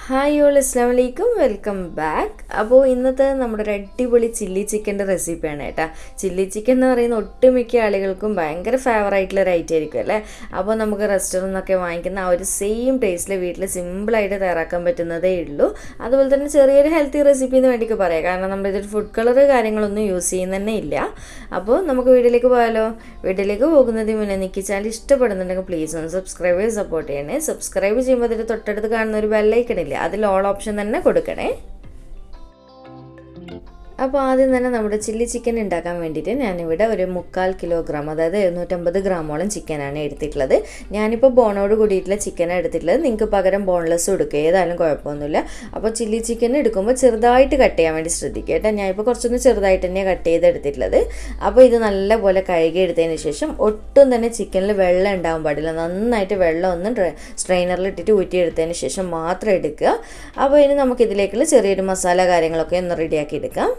Hi all അസ്സലാമു അലൈക്കും welcome back. അപ്പോൾ ഇന്നത്തെ നമ്മുടെ ഒരു അടിപൊളി ചില്ലി ചിക്കൻ്റെ റെസിപ്പിയാണ് കേട്ടോ. ചില്ലി ചിക്കൻ എന്ന് പറയുന്ന ഒട്ടുമിക്ക ആളുകൾക്കും ഭയങ്കര ഫേവറായിട്ടുള്ള ഒരു ഐറ്റം ആയിരിക്കും അല്ലേ. അപ്പോൾ നമുക്ക് റെസ്റ്റോറൻറ്റിൽ നിന്നൊക്കെ വാങ്ങിക്കുന്ന ആ ഒരു സെയിം ടേസ്റ്റിൽ വീട്ടിൽ സിമ്പിളായിട്ട് തയ്യാറാക്കാൻ പറ്റുന്നതേ ഉള്ളൂ. അതുപോലെ തന്നെ ചെറിയൊരു ഹെൽത്തി റെസിപ്പി എന്ന് വേണ്ടിയിട്ട് പറയാം, കാരണം നമ്മളിതൊരു ഫുഡ് കളർ കാര്യങ്ങളൊന്നും യൂസ് ചെയ്യുന്ന തന്നെ ഇല്ല. അപ്പോൾ നമുക്ക് വീട്ടിലേക്ക് പോയാലോ. വീട്ടിലേക്ക് പോകുന്നതിന് മുന്നേ എനിക്ക് ചാനൽ ഇഷ്ടപ്പെടുന്നുണ്ടെങ്കിൽ പ്ലീസ് ഒന്ന് സബ്സ്ക്രൈബ് ചെയ്ത് സപ്പോർട്ട് ചെയ്യണേ. സബ്സ്ക്രൈബ് ചെയ്യുമ്പോൾ അതിൻ്റെ തൊട്ടടുത്ത് കാണുന്ന ഒരു ബെല്ലൈക്കൺ ഇല്ലേ, അതിൽ ഓൾ ഓപ്ഷൻ തന്നെ കൊടുക്കണേ. അപ്പോൾ ആദ്യം തന്നെ നമ്മുടെ ചില്ലി ചിക്കൻ ഉണ്ടാക്കാൻ വേണ്ടിയിട്ട് ഞാനിവിടെ ഒരു 3/4 കിലോഗ്രാം, അതായത് 750 ഗ്രാമോളം ചിക്കനാണ് എടുത്തിട്ടുള്ളത്. ഞാനിപ്പോൾ ബോണോട് കൂടിയിട്ടുള്ള ചിക്കനാണ് എടുത്തിട്ടുള്ളത്. നിങ്ങൾക്ക് പകരം ബോൺലെസ് എടുക്കുക, ഏതായാലും കുഴപ്പമൊന്നുമില്ല. അപ്പോൾ ചില്ലി ചിക്കൻ എടുക്കുമ്പോൾ ചെറുതായിട്ട് കട്ട് ചെയ്യാൻ വേണ്ടി ശ്രദ്ധിക്കുക കേട്ടോ. ഞാനിപ്പോൾ കുറച്ചൊന്ന് ചെറുതായിട്ട് തന്നെയാണ് കട്ട് ചെയ്തെടുത്തിട്ടുള്ളത്. അപ്പോൾ ഇത് നല്ലപോലെ കഴുകി എടുത്തതിന് ശേഷം ഒട്ടും തന്നെ ചിക്കനിൽ വെള്ളം ഉണ്ടാകാൻ പാടില്ല. നന്നായിട്ട് വെള്ളം ഒന്ന് സ്ട്രെയിനറിൽ ഇട്ടിട്ട് ഊറ്റിയെടുത്തതിന് ശേഷം മാത്രം എടുക്കുക. അപ്പോൾ ഇനി നമുക്കിതിലേക്കുള്ള ചെറിയൊരു മസാല കാര്യങ്ങളൊക്കെ ഒന്ന് റെഡിയാക്കി എടുക്കാം.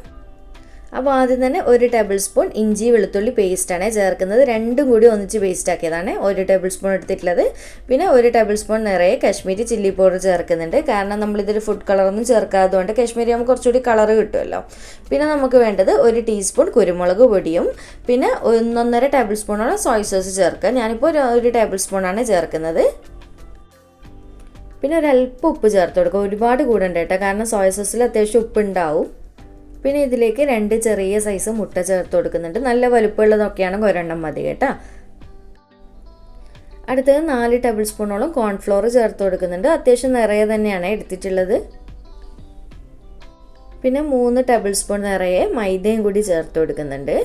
അപ്പോൾ ആദ്യം തന്നെ 1 ടേബിൾ സ്പൂൺ ഇഞ്ചി വെളുത്തുള്ളി പേസ്റ്റാണ് ചേർക്കുന്നത്. രണ്ടും കൂടി ഒന്നിച്ച് പേസ്റ്റ് ആക്കിയതാണ് 1 ടേബിൾ സ്പൂൺ എടുത്തിട്ടുള്ളത്. പിന്നെ 1 ടേബിൾ സ്പൂൺ നിറയെ കാശ്മീരി ചില്ലി പൗഡർ ചേർക്കുന്നുണ്ട്. കാരണം നമ്മളിതൊരു ഫുഡ് കളറൊന്നും ചേർക്കാത്തതുകൊണ്ട് കാശ്മീരി നമുക്ക് കുറച്ചുകൂടി കളർ കിട്ടുമല്ലോ. പിന്നെ നമുക്ക് വേണ്ടത് 1 ടീസ്പൂൺ കുരുമുളക് പൊടിയും പിന്നെ 1.5 ടേബിൾ സ്പൂണോളം സോയ സോസ് ചേർക്കുക. ഞാനിപ്പോൾ 1 ടേബിൾ സ്പൂണാണ് ചേർക്കുന്നത്. പിന്നെ ഒരല്പം ഉപ്പ് ചേർത്ത് കൊടുക്കുക, ഒരുപാട് കൂടണ്ട കേട്ടോ, കാരണം സോയ സോസിൽ അത്യാവശ്യം ഉപ്പ് ഉണ്ടാവും. പിന്നെ ഇതിലേക്ക് 2 ചെറിയ സൈസ് മുട്ട ചേർത്ത് കൊടുക്കുന്നുണ്ട്. നല്ല വലുപ്പമുള്ളതൊക്കെയാണ്, ഒരെണ്ണം മതി കേട്ടോ. അടുത്തത് 4 ടേബിൾ സ്പൂണോളം കോൺഫ്ലോർ ചേർത്ത് കൊടുക്കുന്നുണ്ട്. അത്യാവശ്യം നിറയെ തന്നെയാണ് എടുത്തിട്ടുള്ളത്. പിന്നെ 3 ടേബിൾ സ്പൂൺ നിറയെ മൈദയും കൂടി ചേർത്ത് കൊടുക്കുന്നുണ്ട്.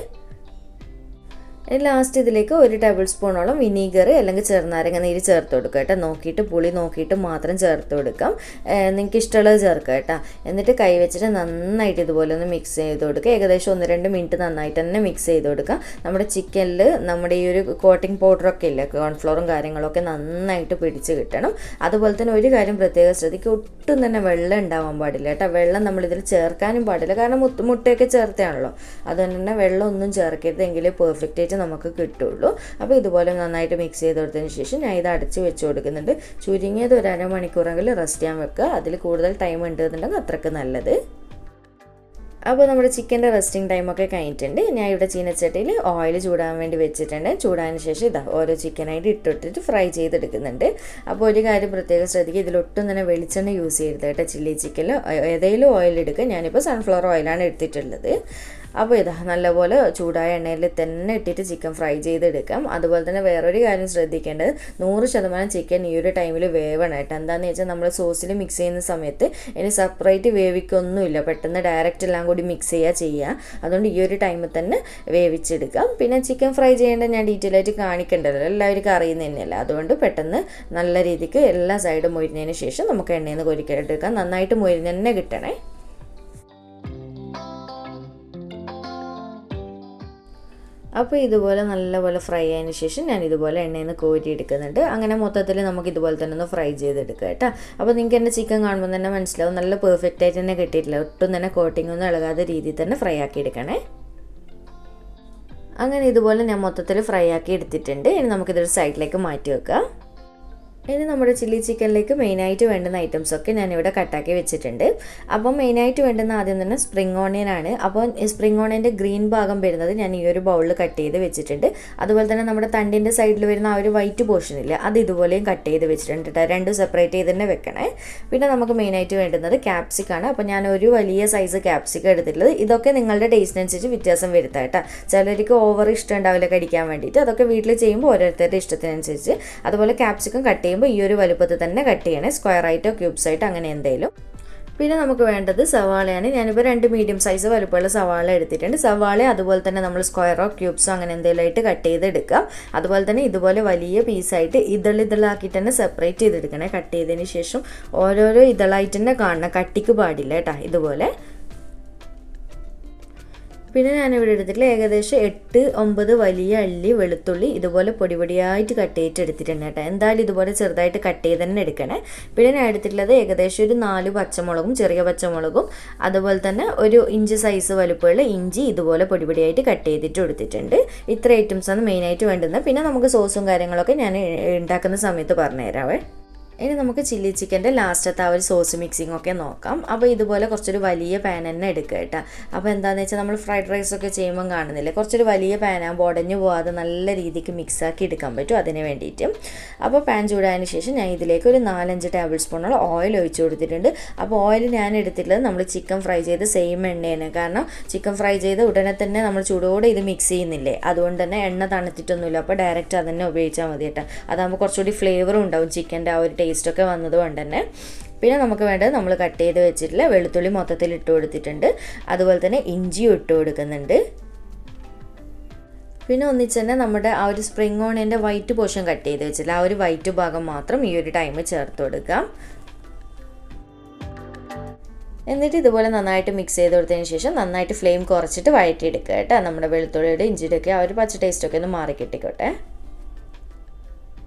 ലാസ്റ്റ് ഇതിലേക്ക് 1 ടേബിൾ സ്പൂണോളം വിനീഗർ അല്ലെങ്കിൽ ചെറുനാരങ്ങ നീര് ചേർത്ത് കൊടുക്കുക കേട്ടോ. നോക്കിയിട്ട് പുളി നോക്കിയിട്ട് മാത്രം ചേർത്ത് കൊടുക്കാം. നിങ്ങൾക്ക് ഇഷ്ടമുള്ളത് ചേർക്കുക കേട്ടോ. എന്നിട്ട് കൈ വെച്ചിട്ട് നന്നായിട്ട് ഇതുപോലെ ഒന്ന് മിക്സ് ചെയ്ത് കൊടുക്കുക. ഏകദേശം 1-2 മിനിറ്റ് നന്നായിട്ട് തന്നെ മിക്സ് ചെയ്ത് കൊടുക്കുക. നമ്മുടെ ചിക്കനിൽ നമ്മുടെ ഈ ഒരു കോട്ടിംഗ് പൗഡറൊക്കെ ഇല്ല, കോൺഫ്ലോറും കാര്യങ്ങളൊക്കെ നന്നായിട്ട് പിടിച്ച് കിട്ടണം. അതുപോലെ തന്നെ ഒരു കാര്യം പ്രത്യേകം ശ്രദ്ധിക്കുക, ഒട്ടും തന്നെ വെള്ളം ഉണ്ടാവാൻ പാടില്ല കേട്ടോ. വെള്ളം നമ്മളിതിൽ ചേർക്കാനും പാടില്ല, കാരണം മുട്ടയൊക്കെ ചേർത്താണല്ലോ. അതുകൊണ്ട് തന്നെ വെള്ളം ഒന്നും ചേർക്കരുത്, എങ്കിലേ പെർഫെക്റ്റ് ആയിട്ട് നമുക്ക് കിട്ടുള്ളൂ. അപ്പോൾ ഇതുപോലെ നന്നായിട്ട് മിക്സ് ചെയ്ത് കൊടുത്തതിന് ശേഷം ഞാൻ ഇത് അടച്ച് വെച്ച് കൊടുക്കുന്നുണ്ട്. ചുരുങ്ങിയത് ഒരു അരമണിക്കൂറെങ്കിലും റെസ്റ്റ് ചെയ്യാൻ വെക്കുക. അതിൽ കൂടുതൽ ടൈം ഉണ്ടെന്നുണ്ടെങ്കിൽ അത്രയ്ക്ക് നല്ലത്. അപ്പോൾ നമ്മുടെ ചിക്കൻ്റെ റെസ്റ്റിംഗ് ടൈമൊക്കെ കഴിഞ്ഞിട്ടുണ്ട്. ഞാൻ ഇവിടെ ചീനച്ചട്ടിയിൽ ഓയിൽ ചൂടാൻ വേണ്ടി വെച്ചിട്ടുണ്ട്. ചൂടാതിന് ശേഷം ഇതാ ഓരോ ചിക്കനായിട്ട് ഇട്ടിട്ട് ഫ്രൈ ചെയ്തെടുക്കുന്നുണ്ട്. അപ്പോൾ ഒരു കാര്യം പ്രത്യേകം ശ്രദ്ധിക്കുക, ഇതിലൊട്ടും തന്നെ വെളിച്ചെണ്ണ യൂസ് ചെയ്യരുത് കേട്ടോ. ചില്ലി ചിക്കനിൽ ഏതെങ്കിലും ഓയിൽ എടുക്കുക. ഞാനിപ്പോൾ സൺഫ്ലവർ ഓയിലാണ് എടുത്തിട്ടുള്ളത്. അപ്പോൾ ഇതാ നല്ലപോലെ ചൂടായ എണ്ണയിൽ തന്നെ ഇട്ടിട്ട് ചിക്കൻ ഫ്രൈ ചെയ്തെടുക്കാം. അതുപോലെ തന്നെ വേറൊരു കാര്യം ശ്രദ്ധിക്കേണ്ടത്, 100% ചിക്കൻ ഈ ഒരു ടൈമിൽ വേവണം കേട്ടോ. എന്താണെന്ന് വെച്ചാൽ നമ്മൾ സോസിൽ മിക്സ് ചെയ്യുന്ന സമയത്ത് ഇനി സെപ്പറേറ്റ് വേവിക്കൊന്നുമില്ല, പെട്ടെന്ന് ഡയറക്റ്റ് എല്ലാം കൂടി മിക്സ് ചെയ്യുക. അതുകൊണ്ട് ഈ ഒരു ടൈമിൽ തന്നെ വേവിച്ചെടുക്കാം. പിന്നെ ചിക്കൻ ഫ്രൈ ചെയ്യേണ്ടത് ഞാൻ ഡീറ്റെയിൽ ആയിട്ട് കാണിക്കേണ്ടല്ലോ, എല്ലാവർക്കും അറിയുന്ന തന്നെയല്ല. അതുകൊണ്ട് പെട്ടെന്ന് നല്ല രീതിക്ക് എല്ലാ സൈഡും മൊരിഞ്ഞതിന് ശേഷം നമുക്ക് എണ്ണയിൽ നിന്ന് കോരിക്കെടുക്കാം. നന്നായിട്ട് മൊരിഞ്ഞ് തന്നെ കിട്ടണേ. അപ്പോൾ ഇതുപോലെ നല്ലപോലെ ഫ്രൈ ആയതിനു ശേഷം ഞാൻ ഇതുപോലെ എണ്ണയിൽ നിന്ന് കോരി എടുക്കുന്നുണ്ട്. അങ്ങനെ മൊത്തത്തിൽ നമുക്ക് ഇതുപോലെ തന്നെ ഒന്ന് ഫ്രൈ ചെയ്തെടുക്കുക കേട്ടോ. അപ്പോൾ നിങ്ങൾക്ക് എൻ്റെ ചിക്കൻ കാണുമ്പോൾ തന്നെ മനസ്സിലാവും, നല്ല പെർഫെക്റ്റ് ആയിട്ട് തന്നെ കിട്ടിയിട്ടില്ല. ഒട്ടും തന്നെ കോട്ടിംഗ് ഒന്നും ഇളകാത്ത രീതിയിൽ തന്നെ ഫ്രൈ ആക്കി എടുക്കണേ. അങ്ങനെ ഇതുപോലെ ഞാൻ മൊത്തത്തിൽ ഫ്രൈ ആക്കി എടുത്തിട്ടുണ്ട്. ഇനി നമുക്കിതൊരു സൈഡിലേക്ക് മാറ്റി വെക്കാം. ഇനി നമ്മുടെ ചില്ലി ചിക്കനിലേക്ക് മെയിനായിട്ട് വേണ്ടുന്ന ഐറ്റംസൊക്കെ ഞാനിവിടെ കട്ടാക്കി വെച്ചിട്ടുണ്ട്. അപ്പോൾ മെയിനായിട്ട് വേണ്ടുന്ന ആദ്യം തന്നെ സ്പ്രിംഗ് ഓണിയനാണ്. അപ്പോൾ സ്പ്രിംഗ് ഓണിയൻ്റെ ഗ്രീൻ ഭാഗം വരുന്നത് ഞാൻ ഈ ഒരു ബൗളിൽ കട്ട് ചെയ്ത് വെച്ചിട്ടുണ്ട്. അതുപോലെ തന്നെ നമ്മുടെ തണ്ടിൻ്റെ സൈഡിൽ വരുന്ന ആ ഒരു വൈറ്റ് പോർഷൻ ഇല്ല, അത് ഇതുപോലെയും കട്ട് ചെയ്ത് വെച്ചിട്ടുണ്ട് കേട്ടോ. രണ്ടും സെപ്പറേറ്റ് ചെയ്ത് തന്നെ വെക്കണേ. പിന്നെ നമുക്ക് മെയിനായിട്ട് വേണ്ടുന്നത് ക്യാപ്സിക്കാണ്. അപ്പോൾ ഞാൻ ഒരു വലിയ സൈസ് ക്യാപ്സിക്കം എടുത്തിട്ടുള്ളത്. ഇതൊക്കെ നിങ്ങളുടെ ടേസ്റ്റിനനുസരിച്ച് വ്യത്യാസം വരുത്താം കേട്ടോ. ചിലർക്ക് ഓവർ ഇഷ്ടം ഉണ്ടാവില്ല കടിക്കാൻ വേണ്ടിയിട്ട്. അതൊക്കെ വീട്ടിൽ ചെയ്യുമ്പോൾ ഓരോരുത്തരുടെ ഇഷ്ടത്തിനനുസരിച്ച്. അതുപോലെ ക്യാപ്സിക്കം കട്ട് ചെയ്യുമ്പോൾ ഈ ഒരു വലുപ്പത്തിൽ തന്നെ കട്ട് ചെയ്യണേ, സ്ക്വയറായിട്ടോ ക്യൂബ്സായിട്ടോ അങ്ങനെ എന്തെങ്കിലും. പിന്നെ നമുക്ക് വേണ്ടത് സവാളയാണ്. ഞാനിപ്പോൾ 2 മീഡിയം സൈസ് വലുപ്പമുള്ള സവാള എടുത്തിട്ടുണ്ട്. സവാള അതുപോലെ തന്നെ നമ്മൾ സ്ക്വയറോ ക്യൂബ്സോ അങ്ങനെ എന്തെങ്കിലും ആയിട്ട് കട്ട് ചെയ്തെടുക്കാം. അതുപോലെ തന്നെ ഇതുപോലെ വലിയ പീസായിട്ട് ഇതളാക്കിയിട്ട് തന്നെ സെപ്പറേറ്റ് ചെയ്തെടുക്കണേ. കട്ട് ചെയ്തതിന് ശേഷം ഓരോരോ ഇതളായിട്ട് തന്നെ കാണണം, കട്ടിക്ക് പാടില്ല കേട്ടോ. ഇതുപോലെ പിന്നെ ഞാനിവിടെ എടുത്തിട്ടുള്ള ഏകദേശം 8-9 വലിയ അല്ലി വെളുത്തുള്ളി ഇതുപോലെ പൊടിയായിട്ട് കട്ട് ചെയ്തിട്ട് എടുത്തിട്ടുണ്ട് കേട്ടോ. എന്തായാലും ഇതുപോലെ ചെറുതായിട്ട് കട്ട് ചെയ്ത് തന്നെ എടുക്കണേ. പിന്നെ ഞാൻ എടുത്തിട്ടുള്ളത് ഏകദേശം ഒരു 4 പച്ചമുളകും, ചെറിയ പച്ചമുളകും, അതുപോലെ തന്നെ 1 ഇഞ്ച് സൈസ് വലുപ്പമുള്ള ഇഞ്ചി ഇതുപോലെ പൊടിയായിട്ട് കട്ട് ചെയ്തിട്ട് എടുത്തിട്ടുണ്ട്. ഇത്ര ഐറ്റംസാണ് മെയിനായിട്ട് വേണ്ടുന്നത്. പിന്നെ നമുക്ക് സോസും കാര്യങ്ങളൊക്കെ ഞാൻ ഉണ്ടാക്കുന്ന സമയത്ത് പറഞ്ഞുതരാവേ. ഇനി നമുക്ക് ചില്ലി ചിക്കൻ്റെ ലാസ്റ്റത്തെ ആ ഒരു സോസ് മിക്സിംഗ് ഒക്കെ നോക്കാം. അപ്പോൾ ഇതുപോലെ കുറച്ചൊരു വലിയ പാൻ തന്നെ എടുക്കുക കേട്ടോ. അപ്പോൾ എന്താണെന്ന് വെച്ചാൽ നമ്മൾ ഫ്രൈഡ് റൈസ് ഒക്കെ ചെയ്യുമ്പം കാണുന്നില്ലേ, കുറച്ചൊരു വലിയ പാനാകുമ്പോൾ ഉടഞ്ഞു പോകാതെ നല്ല രീതിക്ക് മിക്സാക്കി എടുക്കാൻ പറ്റും, അതിന് വേണ്ടിയിട്ട്. അപ്പോൾ പാൻ ചൂടായതിന് ശേഷം ഞാൻ ഇതിലേക്ക് ഒരു 4-5 ടേബിൾ സ്പൂണോളം ഓയിൽ ഒഴിച്ച് കൊടുത്തിട്ടുണ്ട്. അപ്പോൾ ഓയിൽ ഞാൻ എടുത്തിട്ടുള്ളത് നമ്മൾ ചിക്കൻ ഫ്രൈ ചെയ്ത് സെയിം എണ്ണയാണ്. കാരണം ചിക്കൻ ഫ്രൈ ചെയ്ത് ഉടനെ തന്നെ നമ്മൾ ചൂടോടെ ഇത് മിക്സ് ചെയ്യുന്നില്ലേ, അതുകൊണ്ട് തന്നെ എണ്ണ തണുത്തിട്ടൊന്നുമില്ല. അപ്പോൾ ഡയറക്റ്റ് അത് തന്നെ ഉപയോഗിച്ചാൽ മതി കേട്ടോ. അതാകുമ്പോൾ കുറച്ചുകൂടി ഫ്ലേവറും ഉണ്ടാവും, ചിക്കൻ്റെ ആ ഒരു ടേസ്റ്റൊക്കെ വന്നതുകൊണ്ട് തന്നെ. പിന്നെ നമുക്ക് വേണ്ടത് നമ്മൾ കട്ട് ചെയ്ത് വെച്ചിട്ടുള്ള വെളുത്തുള്ളി മൊത്തത്തിൽ ഇട്ട് കൊടുത്തിട്ടുണ്ട്. അതുപോലെ തന്നെ ഇഞ്ചിയും ഇട്ട് കൊടുക്കുന്നുണ്ട്. പിന്നെ ഒന്നിച്ച് തന്നെ നമ്മുടെ ആ ഒരു സ്പ്രിംഗ് ഓണിയൻ്റെ വൈറ്റ് പോർഷൻ കട്ട് ചെയ്ത് വെച്ചില്ല, ആ ഒരു വൈറ്റ് ഭാഗം മാത്രം ഈ ഒരു ടൈം ചേർത്ത് കൊടുക്കാം. എന്നിട്ട് ഇതുപോലെ നന്നായിട്ട് മിക്സ് ചെയ്ത് കൊടുത്തതിന് ശേഷം നന്നായിട്ട് ഫ്ലെയിം കുറച്ചിട്ട് വഴറ്റിയെടുക്കുക കേട്ടോ. നമ്മുടെ വെളുത്തുള്ളിയുടെ ഇഞ്ചിയുടെ ഒക്കെ ആ ഒരു പച്ച ടേസ്റ്റൊക്കെ ഒന്ന് മാറി കിട്ടിക്കോട്ടെ.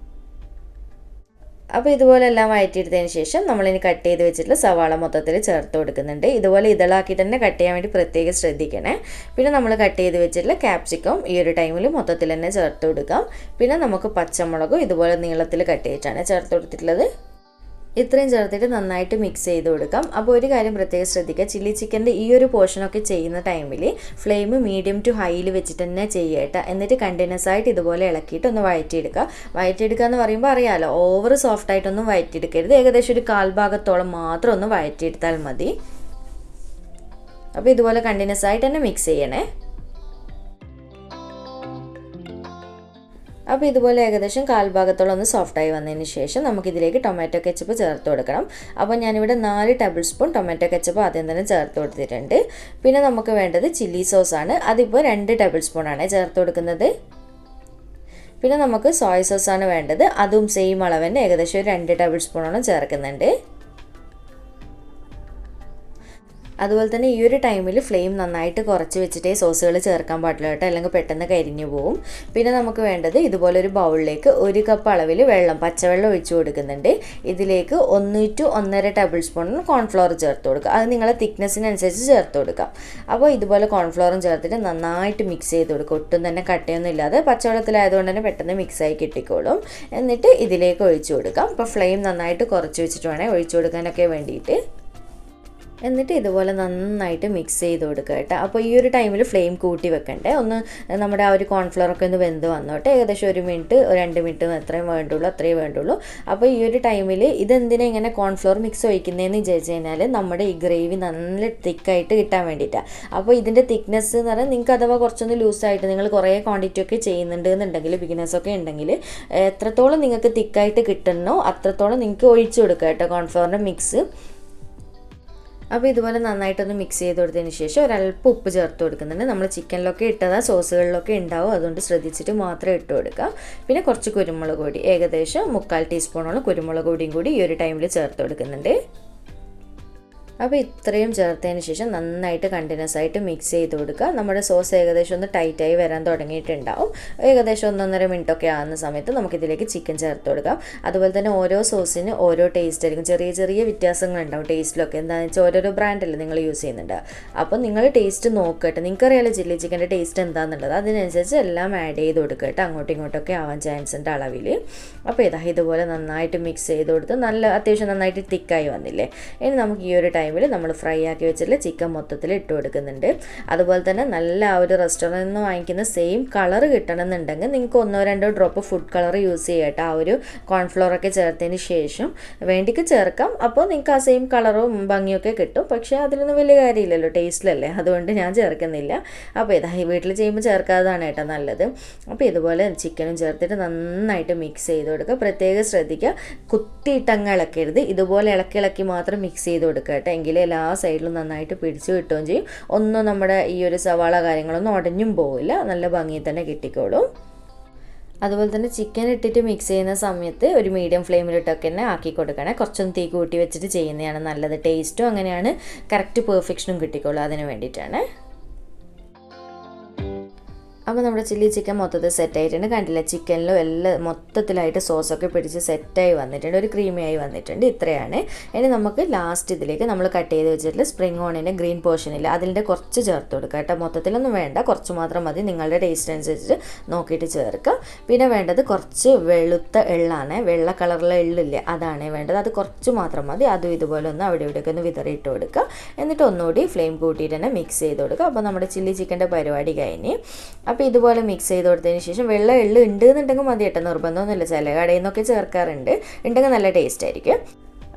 അപ്പോൾ ഇതുപോലെ എല്ലാം വഴറ്റിയെടുത്തതിന് ശേഷം നമ്മളിനി കട്ട് ചെയ്ത് വെച്ചിട്ടുള്ള സവാള മൊത്തത്തിൽ ചേർത്ത് കൊടുക്കുന്നുണ്ട്. ഇതുപോലെ ഇതളാക്കി തന്നെ കട്ട് ചെയ്യാൻ വേണ്ടി പ്രത്യേകം ശ്രദ്ധിക്കണേ. പിന്നെ നമ്മൾ കട്ട് ചെയ്ത് വെച്ചിട്ടുള്ള ക്യാപ്സിക്കം ഈ ഒരു ടൈമിൽ മൊത്തത്തിൽ തന്നെ ചേർത്ത് കൊടുക്കാം. പിന്നെ നമുക്ക് പച്ചമുളകും ഇതുപോലെ നീളത്തിൽ കട്ട് ചെയ്തിട്ടാണ് ചേർത്ത് കൊടുത്തിട്ടുള്ളത്. ഇത്രയും ചേർത്തിട്ട് നന്നായിട്ട് മിക്സ് ചെയ്ത് കൊടുക്കാം. അപ്പോൾ ഒരു കാര്യം പ്രത്യേകം ശ്രദ്ധിക്കുക, ചില്ലി ചിക്കൻ്റെ ഈ ഒരു പോർഷനൊക്കെ ചെയ്യുന്ന ടൈമിൽ ഫ്ലെയിം മീഡിയം ടു ഹൈയിൽ വെച്ചിട്ട് തന്നെ ചെയ്യുക. എന്നിട്ട് കണ്ടിന്യൂസ് ആയിട്ട് ഇതുപോലെ ഇളക്കിയിട്ട് ഒന്ന് വഴറ്റിയെടുക്കുക. വഴറ്റിയെടുക്കുക എന്ന് പറയുമ്പോൾ അറിയാമല്ലോ, ഓവർ സോഫ്റ്റ് ആയിട്ടൊന്നും വഴറ്റിയെടുക്കരുത്, ഏകദേശം ഒരു 1/4 ഭാഗത്തോളം മാത്രം ഒന്ന് വഴറ്റിയെടുത്താൽ മതി. അപ്പോൾ ഇതുപോലെ കണ്ടിന്യൂസ് ആയിട്ട് തന്നെ മിക്സ് ചെയ്യണേ. അപ്പോൾ ഇതുപോലെ ഏകദേശം 1/4 ഭാഗത്തോളം ഒന്ന് സോഫ്റ്റായി വന്നതിന് ശേഷം നമുക്കിതിലേക്ക് ടൊമാറ്റോ കെച്ചപ്പ് ചേർത്ത് കൊടുക്കണം. അപ്പോൾ ഞാനിവിടെ 4 ടേബിൾ സ്പൂൺ ടൊമാറ്റോ കെച്ചപ്പ് ആദ്യം തന്നെ ചേർത്ത് കൊടുത്തിട്ടുണ്ട്. പിന്നെ നമുക്ക് വേണ്ടത് ചില്ലി സോസാണ്, അതിപ്പോൾ 2 ടേബിൾ സ്പൂണാണ് ചേർത്ത് കൊടുക്കുന്നത്. പിന്നെ നമുക്ക് സോയ സോസാണ് വേണ്ടത്, അതും സെയിം അളവിന് ഏകദേശം 2 ടേബിൾ സ്പൂണോളം ചേർക്കുന്നുണ്ട്. അതുപോലെ തന്നെ ഈ ഒരു ടൈമിൽ ഫ്ലെയിം നന്നായിട്ട് കുറച്ച് വെച്ചിട്ടേ സോസുകൾ ചേർക്കാൻ പാടില്ല കേട്ടോ, അല്ലെങ്കിൽ പെട്ടെന്ന് കരിഞ്ഞു പോവും. പിന്നെ നമുക്ക് വേണ്ടത് ഇതുപോലൊരു ബൗളിലേക്ക് 1 കപ്പ് അളവിൽ വെള്ളം, പച്ചവെള്ളം ഒഴിച്ച് കൊടുക്കുന്നുണ്ട്. ഇതിലേക്ക് 1 to 1.5 ടേബിൾ സ്പൂൺ കോൺഫ്ലവർ ചേർത്ത് കൊടുക്കുക. അത് നിങ്ങളെ തിക്നെസ്സിനനുസരിച്ച് ചേർത്ത് കൊടുക്കാം. അപ്പോൾ ഇതുപോലെ കോൺഫ്ലവറും ചേർത്തിട്ട് നന്നായിട്ട് മിക്സ് ചെയ്ത് കൊടുക്കുക, ഒട്ടും തന്നെ കട്ടയൊന്നും ഇല്ലാതെ. പച്ചവെള്ളത്തിലായതുകൊണ്ട് തന്നെ പെട്ടെന്ന് മിക്സായി കിട്ടിക്കോളും. എന്നിട്ട് ഇതിലേക്ക് ഒഴിച്ചു കൊടുക്കാം. അപ്പോൾ ഫ്ലെയിം നന്നായിട്ട് കുറച്ച് വെച്ചിട്ട് വേണേൽ ഒഴിച്ചു കൊടുക്കാനൊക്കെ വേണ്ടിയിട്ട്. എന്നിട്ട് ഇതുപോലെ നന്നായിട്ട് മിക്സ് ചെയ്ത് കൊടുക്കുക കേട്ടോ. അപ്പോൾ ഈ ഒരു ടൈമിൽ ഫ്ലെയിം കൂട്ടി വെക്കണ്ടേ, ഒന്ന് നമ്മുടെ ആ ഒരു കോൺഫ്ലവറൊക്കെ ഒന്ന് വെന്ത് വന്നോട്ടെ. ഏകദേശം 1 മിനിറ്റ് 2 മിനിറ്റ് എത്രയും വേണ്ടുള്ളൂ, അത്രയും വേണ്ടുള്ളൂ. അപ്പോൾ ഈ ഒരു ടൈമിൽ ഇതെന്തിനാ ഇങ്ങനെ കോൺഫ്ലവർ മിക്സ് ഒഴിക്കുന്നതെന്ന് വിചാരിച്ചു കഴിഞ്ഞാൽ നമ്മുടെ ഈ ഗ്രേവി നല്ല തിക്കായിട്ട് കിട്ടാൻ വേണ്ടിയിട്ടാണ്. അപ്പോൾ ഇതിൻ്റെ തിക്നെസ് എന്ന് പറഞ്ഞാൽ നിങ്ങൾക്ക് അഥവാ കുറച്ചൊന്ന് ലൂസായിട്ട് നിങ്ങൾ കുറേ ക്വാണ്ടിറ്റി ഒക്കെ ചെയ്യുന്നുണ്ട് എന്നുണ്ടെങ്കിൽ, ബിഗിനേഴ്സൊക്കെ ഉണ്ടെങ്കിൽ എത്രത്തോളം നിങ്ങൾക്ക് തിക്കായിട്ട് കിട്ടുന്നോ അത്രത്തോളം നിങ്ങൾക്ക് ഒഴിച്ചു കൊടുക്കുക കേട്ടോ കോൺഫ്ലവറിൻ്റെ മിക്സ്. അപ്പോൾ ഇതുപോലെ നന്നായിട്ടൊന്ന് മിക്സ് ചെയ്ത് കൊടുത്തതിന് ശേഷം ഒരല്പം ഉപ്പ് ചേർത്ത് കൊടുക്കുന്നുണ്ട്. നമ്മൾ ചിക്കനിലൊക്കെ ഇട്ടതാ, സോസുകളിലൊക്കെ ഉണ്ടാവും, അതുകൊണ്ട് ശ്രദ്ധിച്ചിട്ട് മാത്രം ഇട്ട് കൊടുക്കുക. പിന്നെ കുറച്ച് കുരുമുളക് പൊടി, ഏകദേശം 1/4 ടീസ്പൂണോളം കുരുമുളക് പൊടിയും കൂടി ഈ ഒരു ടൈമിൽ ചേർത്ത് കൊടുക്കുന്നുണ്ട്. അപ്പോൾ ഇത്രയും ചേർത്തതിന് ശേഷം നന്നായിട്ട് കണ്ടിന്യൂസ് ആയിട്ട് മിക്സ് ചെയ്ത് കൊടുക്കുക. നമ്മുടെ സോസ് ഏകദേശം ഒന്ന് ടൈറ്റായി വരാൻ തുടങ്ങിയിട്ടുണ്ടാവും. ഏകദേശം 1-1.5 മിനിറ്റൊക്കെ ആകുന്ന സമയത്ത് നമുക്കിതിലേക്ക് ചിക്കൻ ചേർത്ത് കൊടുക്കാം. അതുപോലെ തന്നെ ഓരോ സോസിന് ഓരോ ടേസ്റ്റ് ആയിരിക്കും, ചെറിയ ചെറിയ വ്യത്യാസങ്ങളുണ്ടാവും ടേസ്റ്റിലൊക്കെ. എന്താണെന്ന് വെച്ചാൽ ഓരോരോ ബ്രാൻഡല്ലേ നിങ്ങൾ യൂസ് ചെയ്യുന്നുണ്ട്. അപ്പോൾ നിങ്ങൾ ടേസ്റ്റ് നോക്കട്ടെ, നിങ്ങൾക്കറിയാലോ ചില്ലി ചിക്കൻ്റെ ടേസ്റ്റ് എന്താണെന്നുള്ളത്, അതിനനുസരിച്ച് എല്ലാം ആഡ് ചെയ്ത് കൊടുക്കട്ടെ, അങ്ങോട്ടും ഇങ്ങോട്ടൊക്കെ ആവാൻ ചാൻസ് ഉണ്ട് അളവിൽ. അപ്പോൾ ഇതുപോലെ നന്നായിട്ട് മിക്സ് ചെയ്ത് കൊടുത്ത് നല്ല അത്യാവശ്യം നന്നായിട്ട് തിക്കായി വന്നില്ലേ. ഇനി നമുക്ക് ഈ ഒരു ടൈമിൽ നമ്മൾ ഫ്രൈ ആക്കി വെച്ചിട്ടുള്ള ചിക്കൻ മൊത്തത്തിൽ ഇട്ട് കൊടുക്കുന്നുണ്ട്. അതുപോലെ തന്നെ നല്ല ആ ഒരു റെസ്റ്റോറൻറ്റിൽ നിന്ന് വാങ്ങിക്കുന്ന സെയിം കളർ കിട്ടണമെന്നുണ്ടെങ്കിൽ നിങ്ങൾക്ക് 1-2 ഡ്രോപ്പ് ഫുഡ് കളർ യൂസ് ചെയ്യട്ടെ. ആ ഒരു കോൺഫ്ലവറൊക്കെ ചേർത്തതിന് ശേഷം വേണ്ടിക്ക് ചേർക്കാം. അപ്പോൾ നിങ്ങൾക്ക് ആ സെയിം കളറും ഭംഗിയൊക്കെ കിട്ടും. പക്ഷേ അതിലൊന്നും വലിയ കാര്യമില്ലല്ലോ, ടേസ്റ്റിലല്ലേ, അതുകൊണ്ട് ഞാൻ ചേർക്കുന്നില്ല. അപ്പോൾ ഈ വീട്ടിൽ ചെയ്യുമ്പോൾ ചേർക്കാത്തതാണ് കേട്ടോ നല്ലത്. അപ്പോൾ ഇതുപോലെ ചിക്കനും ചേർത്തിട്ട് നന്നായിട്ട് മിക്സ് ചെയ്ത് കൊടുക്കുക. പ്രത്യേകം ശ്രദ്ധിക്കുക, കുത്തിയിട്ടങ്ങ് ഇളക്കരുത്, ഇതുപോലെ ഇളക്കി മാത്രം മിക്സ് ചെയ്ത് കൊടുക്കുക കേട്ടോ. എങ്കിൽ എല്ലാ സൈഡിലും നന്നായിട്ട് പിടിച്ച് കിട്ടുകയും ചെയ്യും. ഒന്നും നമ്മുടെ ഈ ഒരു സവാള കാര്യങ്ങളൊന്നും ഉടഞ്ഞും പോവില്ല, നല്ല ഭംഗിയിൽ തന്നെ കിട്ടിക്കോളും. അതുപോലെ തന്നെ ചിക്കൻ ഇട്ടിട്ട് മിക്സ് ചെയ്യുന്ന സമയത്ത് ഒരു മീഡിയം ഫ്ലെയിമിലിട്ടൊക്കെ തന്നെ ആക്കി കൊടുക്കണേ. കുറച്ചൊന്ന് തീ കൂട്ടി വെച്ചിട്ട് ചെയ്യുന്നതാണ് നല്ലത്. ടേസ്റ്റും അങ്ങനെയാണ്, കറക്റ്റ് പെർഫെക്ഷനും കിട്ടിക്കോളും, അതിന് വേണ്ടിയിട്ടാണ്. അപ്പോൾ നമ്മുടെ ചില്ലി ചിക്കൻ മൊത്തത്തിൽ സെറ്റായിട്ടുണ്ട്. കണ്ടില്ല, ചിക്കനിലും എല്ലാം മൊത്തത്തിലായിട്ട് സോസൊക്കെ പിടിച്ച് സെറ്റായി വന്നിട്ടുണ്ട്, ഒരു ക്രീമിയായി വന്നിട്ടുണ്ട്. ഇത്രയാണ്. ഇനി നമുക്ക് ലാസ്റ്റ് ഇതിലേക്ക് നമ്മൾ കട്ട് ചെയ്ത് വെച്ചിട്ടുള്ള സ്പ്രിംഗ് ഓണിൻ്റെ ഗ്രീൻ പോർഷനില്ല, അതിൻ്റെ കുറച്ച് ചേർത്ത് കൊടുക്കുക കേട്ടോ. മൊത്തത്തിലൊന്നും വേണ്ട, കുറച്ച് മാത്രം മതി, നിങ്ങളുടെ ടേസ്റ്റ് അനുസരിച്ച് നോക്കിയിട്ട് ചേർക്കുക. പിന്നെ വേണ്ടത് കുറച്ച് വെളുത്ത എള്ളാണ്, വെള്ള കളറിലെ എള്ളില്ലേ, അതാണ് വേണ്ടത്. അത് കുറച്ച് മാത്രം മതി. അതും ഇതുപോലെ ഒന്ന് അവിടെ ഇവിടെയൊക്കെ ഒന്ന് വിതറിയിട്ട് കൊടുക്കുക. എന്നിട്ട് ഒന്നുകൂടി ഫ്ലെയിം കൂട്ടിയിട്ട് തന്നെ മിക്സ് ചെയ്ത് കൊടുക്കുക. അപ്പോൾ നമ്മുടെ ചില്ലി ചിക്കൻ്റെ പരിപാടി കഴിഞ്ഞ്. അപ്പോൾ ഇതുപോലെ മിക്സ് ചെയ്ത് കൊടുത്തതിന് ശേഷം വെള്ള എള്ള് ഉണ്ട് എന്നുണ്ടെങ്കിൽ മതി കേട്ടോ, നിർബന്ധമൊന്നുമില്ല. ചില കടയിൽ നിന്നൊക്കെ ചേർക്കാറുണ്ട്, ഉണ്ടെങ്കിൽ നല്ല ടേസ്റ്റ് ആയിരിക്കും.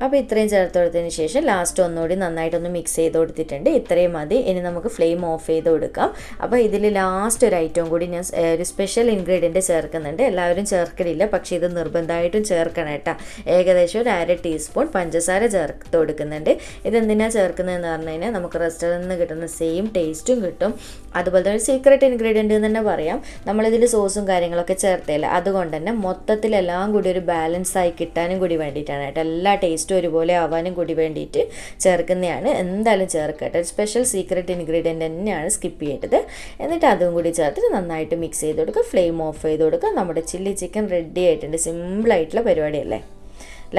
അപ്പോൾ ഇത്രയും ചേർത്ത് കൊടുത്തതിന് ശേഷം ലാസ്റ്റ് ഒന്നുകൂടി നന്നായിട്ടൊന്ന് മിക്സ് ചെയ്ത് കൊടുത്തിട്ടുണ്ട്. ഇത്രയും മതി. ഇനി നമുക്ക് ഫ്ലെയിം ഓഫ് ചെയ്ത് കൊടുക്കാം. അപ്പോൾ ഇതിൽ ലാസ്റ്റ് ഒരു ഐറ്റം കൂടി ഞാൻ ഒരു സ്പെഷ്യൽ ഇൻഗ്രീഡിയൻറ്റ് ചേർക്കുന്നുണ്ട്. എല്ലാവരും ചേർക്കലില്ല, പക്ഷേ ഇത് നിർബന്ധമായിട്ടും ചേർക്കണം കേട്ടോ. ഏകദേശം ഒരു 1/2 ടീസ്പൂൺ പഞ്ചസാര ചേർത്ത് കൊടുക്കുന്നുണ്ട്. ഇതെന്തിനാണ് ചേർക്കുന്നതെന്ന് പറഞ്ഞു കഴിഞ്ഞാൽ നമുക്ക് റെസ്റ്റോറൻറ്റിൽ നിന്ന് കിട്ടുന്ന സെയിം ടേസ്റ്റും കിട്ടും. അതുപോലെ തന്നെ ഒരു സീക്രട്ട് ഇൻഗ്രീഡിയൻറ്റ് എന്ന് തന്നെ പറയാം. നമ്മളിതിൽ സോസും കാര്യങ്ങളൊക്കെ ചേർത്തില്ല, അതുകൊണ്ട് തന്നെ മൊത്തത്തിലെല്ലാം കൂടി ഒരു ബാലൻസ് ആയി കിട്ടാനും കൂടി വേണ്ടിയിട്ടാണ് കേട്ടോ. എല്ലാ ടേസ്റ്റും ഒരുപോലെ ആവാനും കൂടി വേണ്ടിയിട്ട് ചേർക്കുന്നതാണ്. എന്തായാലും ചേർക്കട്ടെ, ഒരു സ്പെഷ്യൽ സീക്രട്ട് ഇൻഗ്രീഡിയൻറ്റ് തന്നെയാണ്, സ്കിപ്പ് ചെയ്യേണ്ടത്. എന്നിട്ട് അതും കൂടി ചേർത്തിട്ട് നന്നായിട്ട് മിക്സ് ചെയ്ത് കൊടുക്കുക. ഫ്ലെയിം ഓഫ് ചെയ്ത് കൊടുക്കുക. നമ്മുടെ ചില്ലി ചിക്കൻ റെഡി ആയിട്ടുണ്ട്. സിമ്പിളായിട്ടുള്ള പരിപാടിയല്ലേ.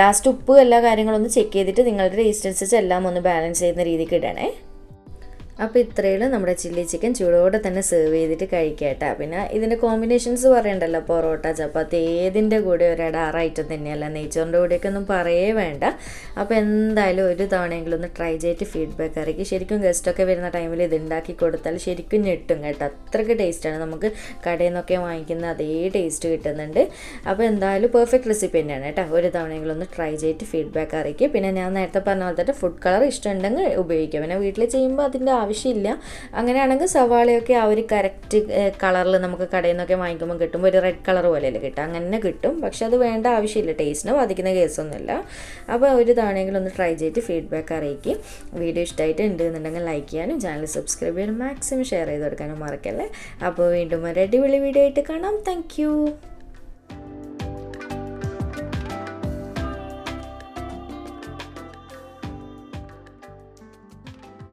ലാസ്റ്റ് ഉപ്പ് എല്ലാ കാര്യങ്ങളൊന്നും ചെക്ക് ചെയ്തിട്ട് നിങ്ങളുടെ ടേസ്റ്റ് അനുസരിച്ച് എല്ലാം ഒന്ന് ബാലൻസ് ചെയ്യുന്ന രീതിക്ക് ഇടണേ. അപ്പോൾ ഇത്രയുള്ള നമ്മുടെ ചില്ലി ചിക്കൻ ചൂടോടെ തന്നെ സെർവ് ചെയ്തിട്ട് കഴിക്കട്ടെ. പിന്നെ ഇതിൻ്റെ കോമ്പിനേഷൻസ് പറയണ്ടല്ലോ, പൊറോട്ട, ചപ്പാത്തി, ഏതിൻ്റെ കൂടെ ഒരു അടാറ് ഐറ്റം തന്നെയല്ല, നെയ്ച്ചോറിൻ്റെ കൂടെയൊക്കെ ഒന്നും പറയേ വേണ്ട. അപ്പോൾ എന്തായാലും ഒരു തവണയെങ്കിലും ഒന്ന് ട്രൈ ചെയ്തിട്ട് ഫീഡ്ബാക്ക് അറിയിക്കും. ശരിക്കും ഗസ്റ്റൊക്കെ വരുന്ന ടൈമിൽ ഇത് ഉണ്ടാക്കി കൊടുത്താൽ ശരിക്കും ഞെട്ടും കേട്ടോ, അത്രയ്ക്ക് ടേസ്റ്റാണ്. നമുക്ക് കടയിൽ നിന്നൊക്കെ വാങ്ങിക്കുന്ന അതേ ടേസ്റ്റ് കിട്ടുന്നുണ്ട്. അപ്പോൾ എന്തായാലും പെർഫെക്റ്റ് റെസിപ്പി തന്നെയാണ് കേട്ടോ. ഒരു തവണയെങ്കിലും ഒന്ന് ട്രൈ ചെയ്തിട്ട് ഫീഡ്ബാക്ക് അറിയിക്കും. പിന്നെ ഞാൻ നേരത്തെ പറഞ്ഞ പോലെ തന്നെ ഫുഡ് കളർ ഇഷ്ടമുണ്ടെങ്കിൽ ഉപയോഗിക്കാം. പിന്നെ വീട്ടിൽ ചെയ്യുമ്പോൾ അതിൻ്റെ ആവശ്യമില്ല. അങ്ങനെയാണെങ്കിൽ സവാളയൊക്കെ ആ ഒരു കറക്റ്റ് കളറിൽ നമുക്ക് കടയിൽ നിന്നൊക്കെ വാങ്ങിക്കുമ്പോൾ കിട്ടുമ്പോൾ ഒരു റെഡ് കളർ പോലെയല്ലേ കിട്ടുക, അങ്ങനെ കിട്ടും. പക്ഷെ അത് വേണ്ട ആവശ്യമില്ല, ടേസ്റ്റിന് ബാധിക്കുന്ന കേസൊന്നുമില്ല. അപ്പോൾ ഒരു തവണയെങ്കിലും ഒന്ന് ട്രൈ ചെയ്തിട്ട് ഫീഡ്ബാക്ക് അറിയിക്കും. വീഡിയോ ഇഷ്ടമായിട്ട് ഉണ്ടെന്നുണ്ടെങ്കിൽ ലൈക്ക് ചെയ്യാനും ചാനൽ സബ്സ്ക്രൈബ് ചെയ്യാനും മാക്സിമം ഷെയർ ചെയ്ത് കൊടുക്കാനും മറക്കല്ലേ. അപ്പോൾ വീണ്ടും ഒരു അടിപൊളി വീഡിയോ ആയിട്ട് കാണാം. താങ്ക്